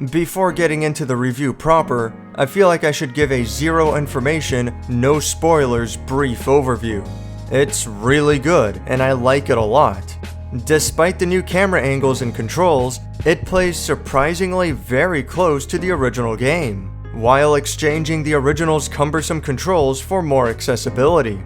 Before getting into the review proper, I feel like I should give a zero information, no spoilers brief overview. It's really good, and I like it a lot. Despite the new camera angles and controls, it plays surprisingly very close to the original game, while exchanging the original's cumbersome controls for more accessibility.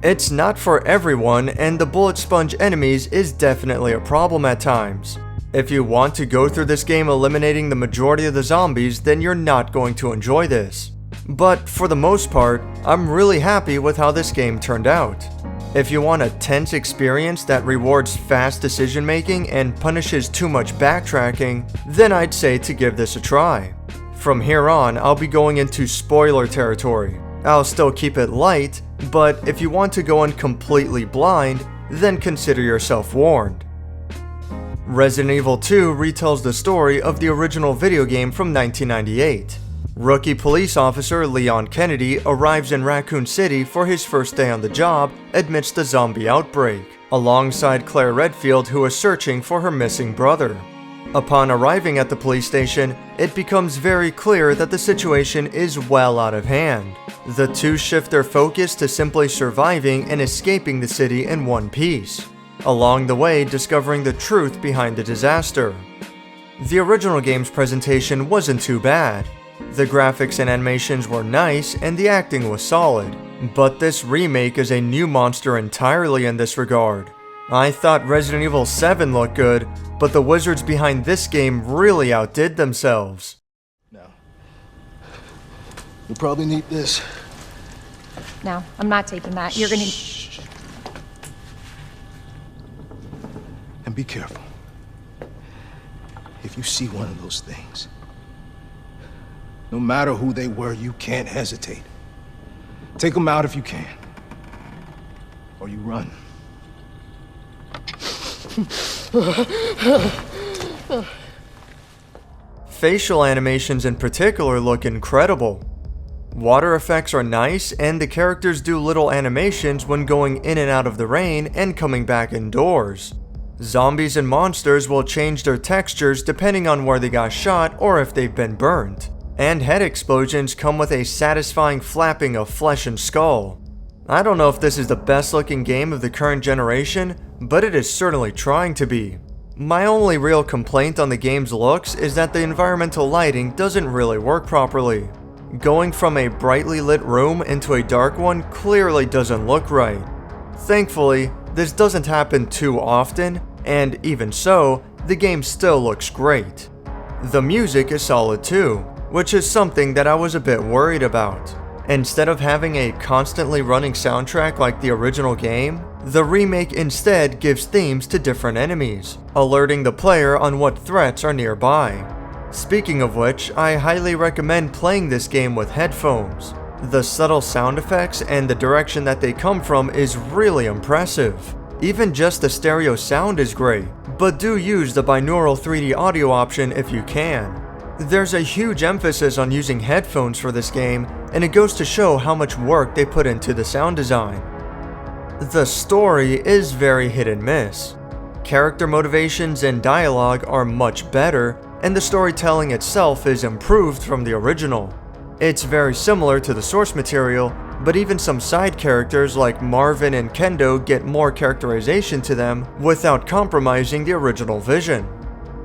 It's not for everyone, and the bullet sponge enemies is definitely a problem at times. If you want to go through this game eliminating the majority of the zombies, then you're not going to enjoy this. But for the most part, I'm really happy with how this game turned out. If you want a tense experience that rewards fast decision making and punishes too much backtracking, then I'd say to give this a try. From here on, I'll be going into spoiler territory. I'll still keep it light, but if you want to go in completely blind, then consider yourself warned. Resident Evil 2 retells the story of the original video game from 1998. Rookie police officer Leon Kennedy arrives in Raccoon City for his first day on the job amidst a zombie outbreak, alongside Claire Redfield, who is searching for her missing brother. Upon arriving at the police station, it becomes very clear that the situation is well out of hand. The two shift their focus to simply surviving and escaping the city in one piece, along the way discovering the truth behind the disaster. The original game's presentation wasn't too bad. The graphics and animations were nice and the acting was solid, but this remake is a new monster entirely in this regard. I thought Resident Evil 7 looked good, but the wizards behind this game really outdid themselves. Now, you'll probably need this. No, I'm not taking that. You're gonna... Shh. And be careful. If you see one of those things, no matter who they were, you can't hesitate. Take them out if you can. Or you run. Facial animations in particular look incredible. Water effects are nice, and the characters do little animations when going in and out of the rain and coming back indoors. Zombies and monsters will change their textures depending on where they got shot or if they've been burnt. And head explosions come with a satisfying flapping of flesh and skull. I don't know if this is the best looking game of the current generation, but it is certainly trying to be. My only real complaint on the game's looks is that the environmental lighting doesn't really work properly. Going from a brightly lit room into a dark one clearly doesn't look right. Thankfully, this doesn't happen too often, and even so, the game still looks great. The music is solid too, which is something that I was a bit worried about. Instead of having a constantly running soundtrack like the original game, the remake instead gives themes to different enemies, alerting the player on what threats are nearby. Speaking of which, I highly recommend playing this game with headphones. The subtle sound effects and the direction that they come from is really impressive. Even just the stereo sound is great, but do use the binaural 3D audio option if you can. There's a huge emphasis on using headphones for this game, and it goes to show how much work they put into the sound design. The story is very hit and miss. Character motivations and dialogue are much better, and the storytelling itself is improved from the original. It's very similar to the source material, but even some side characters like Marvin and Kendo get more characterization to them without compromising the original vision.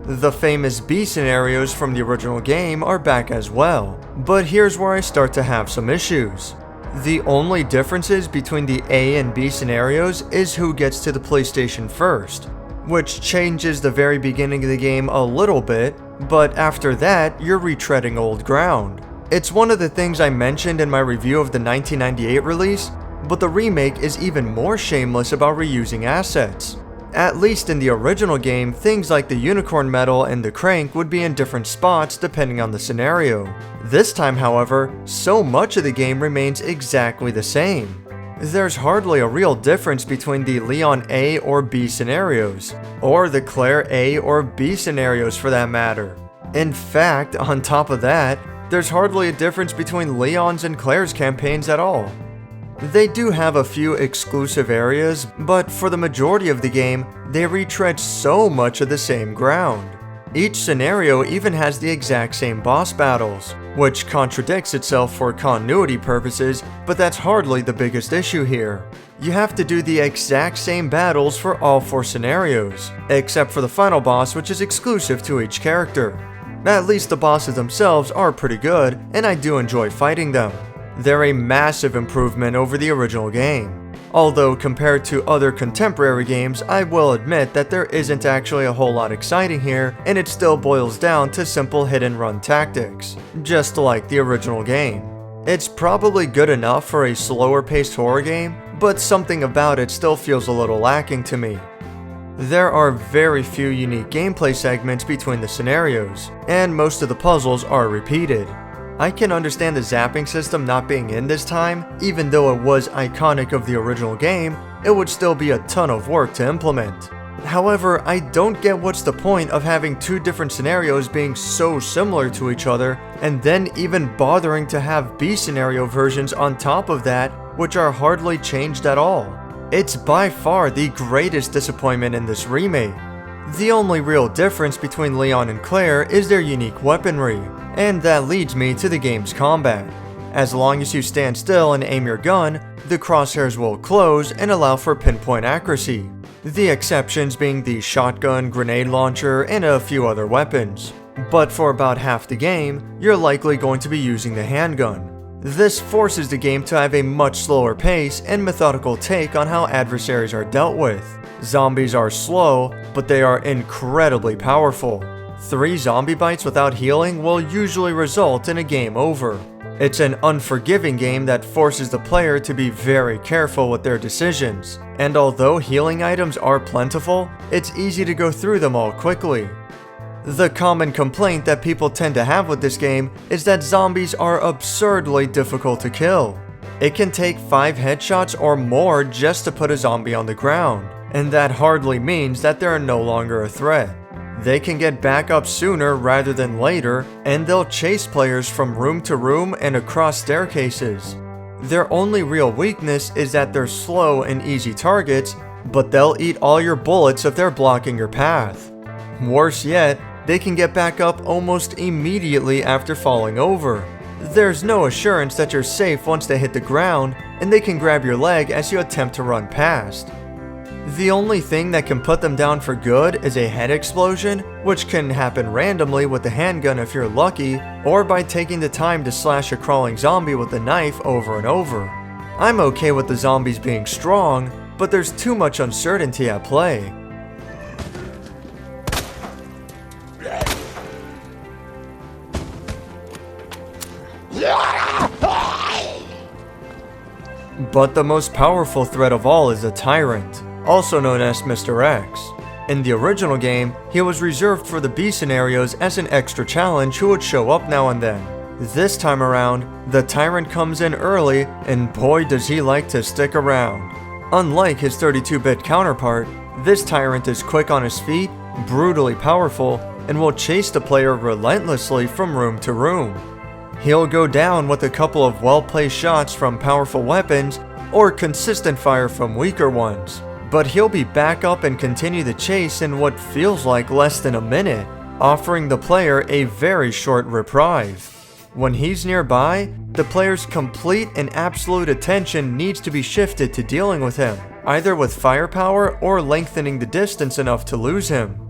The famous B scenarios from the original game are back as well, but here's where I start to have some issues. The only differences between the A and B scenarios is who gets to the police station first, which changes the very beginning of the game a little bit, but after that, you're retreading old ground. It's one of the things I mentioned in my review of the 1998 release, but the remake is even more shameless about reusing assets. At least in the original game, things like the unicorn medal and the crank would be in different spots depending on the scenario. This time, however, so much of the game remains exactly the same. There's hardly a real difference between the Leon A or B scenarios, or the Claire A or B scenarios for that matter. In fact, on top of that, there's hardly a difference between Leon's and Claire's campaigns at all. They do have a few exclusive areas, but for the majority of the game, they retread so much of the same ground. Each scenario even has the exact same boss battles, which contradicts itself for continuity purposes, but that's hardly the biggest issue here. You have to do the exact same battles for all 4 scenarios, except for the final boss, which is exclusive to each character. At least the bosses themselves are pretty good, and I do enjoy fighting them. They're a massive improvement over the original game. Although compared to other contemporary games, I will admit that there isn't actually a whole lot exciting here, and it still boils down to simple hit and run tactics, just like the original game. It's probably good enough for a slower paced horror game, but something about it still feels a little lacking to me. There are very few unique gameplay segments between the scenarios, and most of the puzzles are repeated. I can understand the zapping system not being in this time. Even though it was iconic of the original game, it would still be a ton of work to implement. However, I don't get what's the point of having 2 different scenarios being so similar to each other, and then even bothering to have B scenario versions on top of that, which are hardly changed at all. It's by far the greatest disappointment in this remake. The only real difference between Leon and Claire is their unique weaponry, and that leads me to the game's combat. As long as you stand still and aim your gun, the crosshairs will close and allow for pinpoint accuracy, the exceptions being the shotgun, grenade launcher, and a few other weapons. But for about half the game, you're likely going to be using the handgun. This forces the game to have a much slower pace and methodical take on how adversaries are dealt with. Zombies are slow, but they are incredibly powerful. 3 zombie bites without healing will usually result in a game over. It's an unforgiving game that forces the player to be very careful with their decisions, and although healing items are plentiful, it's easy to go through them all quickly. The common complaint that people tend to have with this game is that zombies are absurdly difficult to kill. It can take 5 headshots or more just to put a zombie on the ground, and that hardly means that they're no longer a threat. They can get back up sooner rather than later, and they'll chase players from room to room and across staircases. Their only real weakness is that they're slow and easy targets, but they'll eat all your bullets if they're blocking your path. Worse yet, they can get back up almost immediately after falling over. There's no assurance that you're safe once they hit the ground, and they can grab your leg as you attempt to run past. The only thing that can put them down for good is a head explosion, which can happen randomly with the handgun if you're lucky, or by taking the time to slash a crawling zombie with a knife over and over. I'm okay with the zombies being strong, but there's too much uncertainty at play. But the most powerful threat of all is the Tyrant, also known as Mr. X. In the original game, he was reserved for the B scenarios as an extra challenge who would show up now and then. This time around, the Tyrant comes in early, and boy does he like to stick around. Unlike his 32-bit counterpart, this Tyrant is quick on his feet, brutally powerful, and will chase the player relentlessly from room to room. He'll go down with a couple of well-placed shots from powerful weapons or consistent fire from weaker ones, but he'll be back up and continue the chase in what feels like less than a minute, offering the player a very short reprieve. When he's nearby, the player's complete and absolute attention needs to be shifted to dealing with him, either with firepower or lengthening the distance enough to lose him.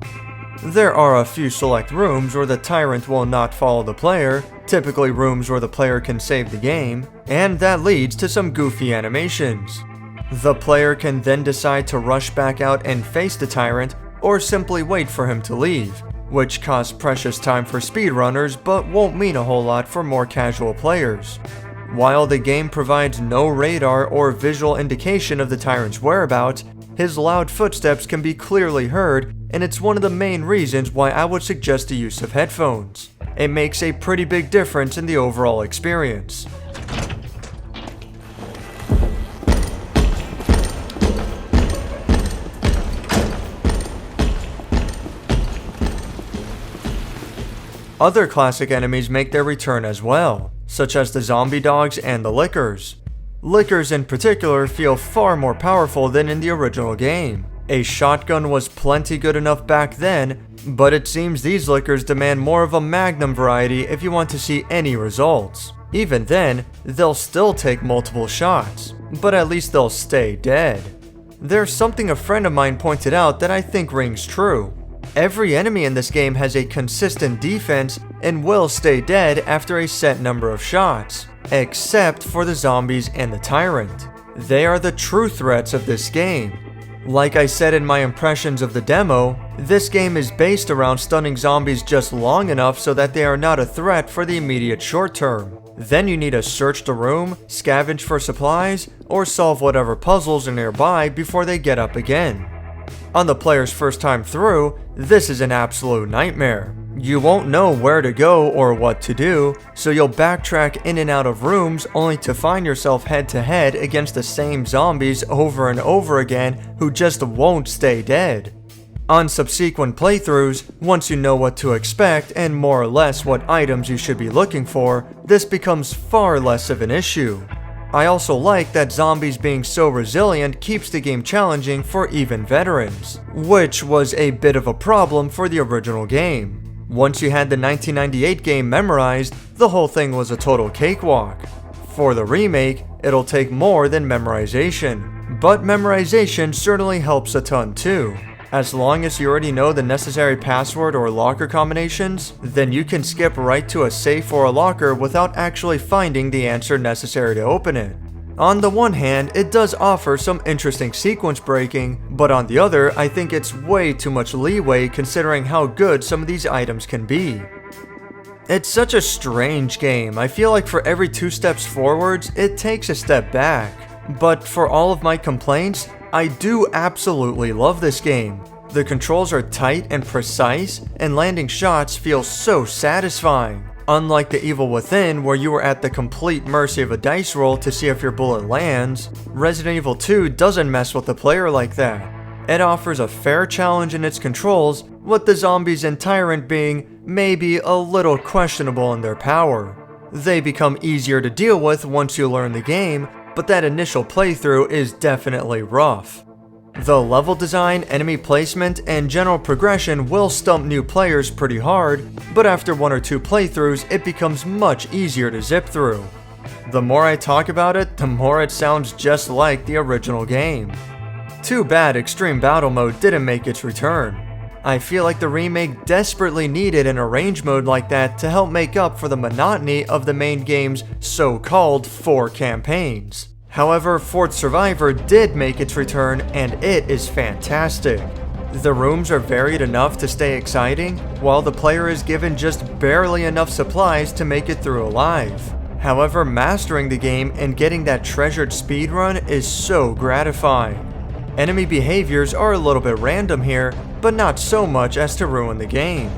There are a few select rooms where the Tyrant will not follow the player, typically rooms where the player can save the game, and that leads to some goofy animations. The player can then decide to rush back out and face the Tyrant, or simply wait for him to leave, which costs precious time for speedrunners but won't mean a whole lot for more casual players. While the game provides no radar or visual indication of the Tyrant's whereabouts, his loud footsteps can be clearly heard, and it's one of the main reasons why I would suggest the use of headphones. It makes a pretty big difference in the overall experience. Other classic enemies make their return as well, such as the zombie dogs and the lickers. Lickers in particular feel far more powerful than in the original game. A shotgun was plenty good enough back then, but it seems these liquors demand more of a Magnum variety if you want to see any results. Even then, they'll still take multiple shots, but at least they'll stay dead. There's something a friend of mine pointed out that I think rings true. Every enemy in this game has a consistent defense and will stay dead after a set number of shots, except for the zombies and the tyrant. They are the true threats of this game. Like I said in my impressions of the demo, this game is based around stunning zombies just long enough so that they are not a threat for the immediate short term. Then you need to search the room, scavenge for supplies, or solve whatever puzzles are nearby before they get up again. On the player's first time through, this is an absolute nightmare. You won't know where to go or what to do, so you'll backtrack in and out of rooms only to find yourself head to head against the same zombies over and over again who just won't stay dead. On subsequent playthroughs, once you know what to expect and more or less what items you should be looking for, this becomes far less of an issue. I also like that zombies being so resilient keeps the game challenging for even veterans, which was a bit of a problem for the original game. Once you had the 1998 game memorized, the whole thing was a total cakewalk. For the remake, it'll take more than memorization, but memorization certainly helps a ton too. As long as you already know the necessary password or locker combinations, then you can skip right to a safe or a locker without actually finding the answer necessary to open it. On the one hand, it does offer some interesting sequence breaking, but on the other, I think it's way too much leeway considering how good some of these items can be. It's such a strange game. I feel like for every 2 steps forwards, it takes a step back. But for all of my complaints, I do absolutely love this game. The controls are tight and precise, and landing shots feel so satisfying. Unlike The Evil Within, where you were at the complete mercy of a dice roll to see if your bullet lands, Resident Evil 2 doesn't mess with the player like that. It offers a fair challenge in its controls, with the zombies and tyrant being maybe a little questionable in their power. They become easier to deal with once you learn the game, but that initial playthrough is definitely rough. The level design, enemy placement, and general progression will stump new players pretty hard, but after 1 or 2 playthroughs, it becomes much easier to zip through. The more I talk about it, the more it sounds just like the original game. Too bad Extreme Battle Mode didn't make its return. I feel like the remake desperately needed an arrange mode like that to help make up for the monotony of the main game's so-called 4 campaigns. However, Fourth Survivor did make its return, and it is fantastic. The rooms are varied enough to stay exciting, while the player is given just barely enough supplies to make it through alive. However, mastering the game and getting that treasured speedrun is so gratifying. Enemy behaviors are a little bit random here, but not so much as to ruin the game.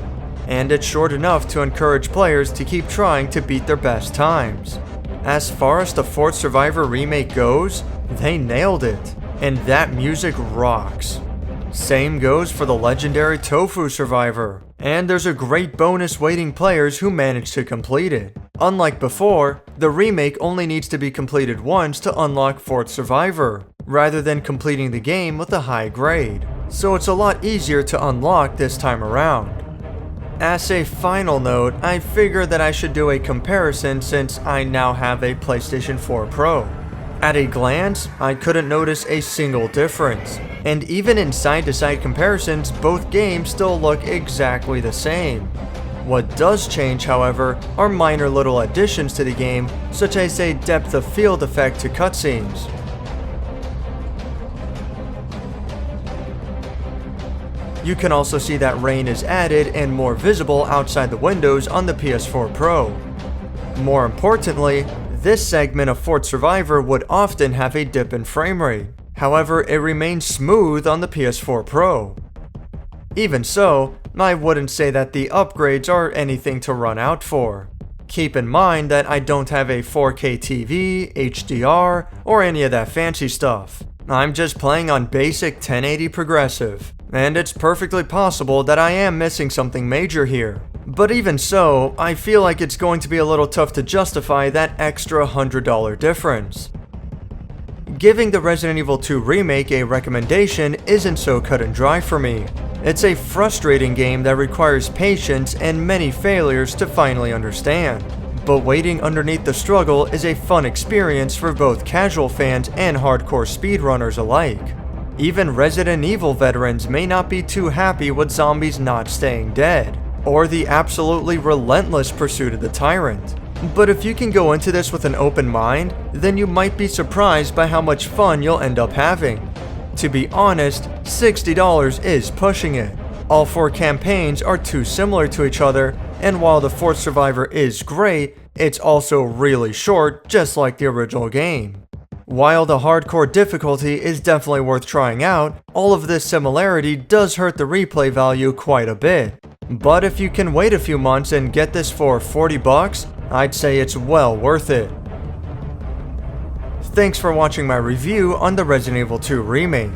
And it's short enough to encourage players to keep trying to beat their best times. As far as the Fourth Survivor remake goes, they nailed it, and that music rocks. Same goes for the legendary Tofu Survivor, and there's a great bonus waiting players who manage to complete it. Unlike before, the remake only needs to be completed once to unlock Fourth Survivor, rather than completing the game with a high grade, so it's a lot easier to unlock this time around. As a final note, I figured that I should do a comparison since I now have a PlayStation 4 Pro. At a glance, I couldn't notice a single difference, and even in side-to-side comparisons, both games still look exactly the same. What does change, however, are minor little additions to the game, such as a depth of field effect to cutscenes. You can also see that rain is added and more visible outside the windows on the PS4 Pro. More importantly, this segment of Fourth Survivor would often have a dip in frame rate. However, it remains smooth on the PS4 Pro. Even so, I wouldn't say that the upgrades are anything to run out for. Keep in mind that I don't have a 4K TV, HDR, or any of that fancy stuff. I'm just playing on basic 1080 progressive, and it's perfectly possible that I am missing something major here. But even so, I feel like it's going to be a little tough to justify that extra $100 difference. Giving the Resident Evil 2 remake a recommendation isn't so cut and dry for me. It's a frustrating game that requires patience and many failures to finally understand. But waiting underneath the struggle is a fun experience for both casual fans and hardcore speedrunners alike. Even Resident Evil veterans may not be too happy with zombies not staying dead, or the absolutely relentless pursuit of the tyrant. But if you can go into this with an open mind, then you might be surprised by how much fun you'll end up having. To be honest, $60 is pushing it. All 4 campaigns are too similar to each other, and while the 4th survivor is great, it's also really short, just like the original game. While the hardcore difficulty is definitely worth trying out, all of this similarity does hurt the replay value quite a bit. But if you can wait a few months and get this for $40, I'd say it's well worth it. Thanks for watching my review on the Resident Evil 2 remake.